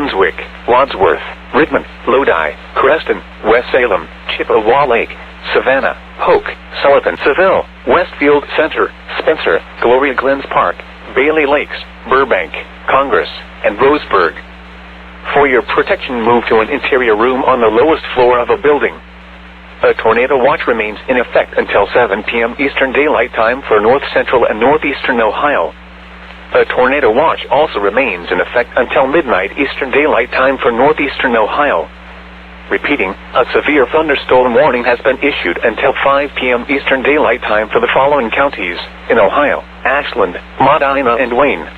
Brunswick, Wadsworth, Redmond, Lodi, Creston, West Salem, Chippewa Lake, Savannah, Polk, Sullivan, Seville, Westfield Center, Spencer, Gloria Glens Park, Bailey Lakes, Burbank, Congress, and Roseburg. For your protection, move to an interior room on the lowest floor of a building. A tornado watch remains in effect until 7 p.m. Eastern Daylight Time for North Central and Northeastern Ohio. A tornado watch also remains in effect until midnight Eastern Daylight Time for Northeastern Ohio. Repeating, a severe thunderstorm warning has been issued until 5 p.m. Eastern Daylight Time for the following counties in Ohio: Ashland, Medina, and Wayne.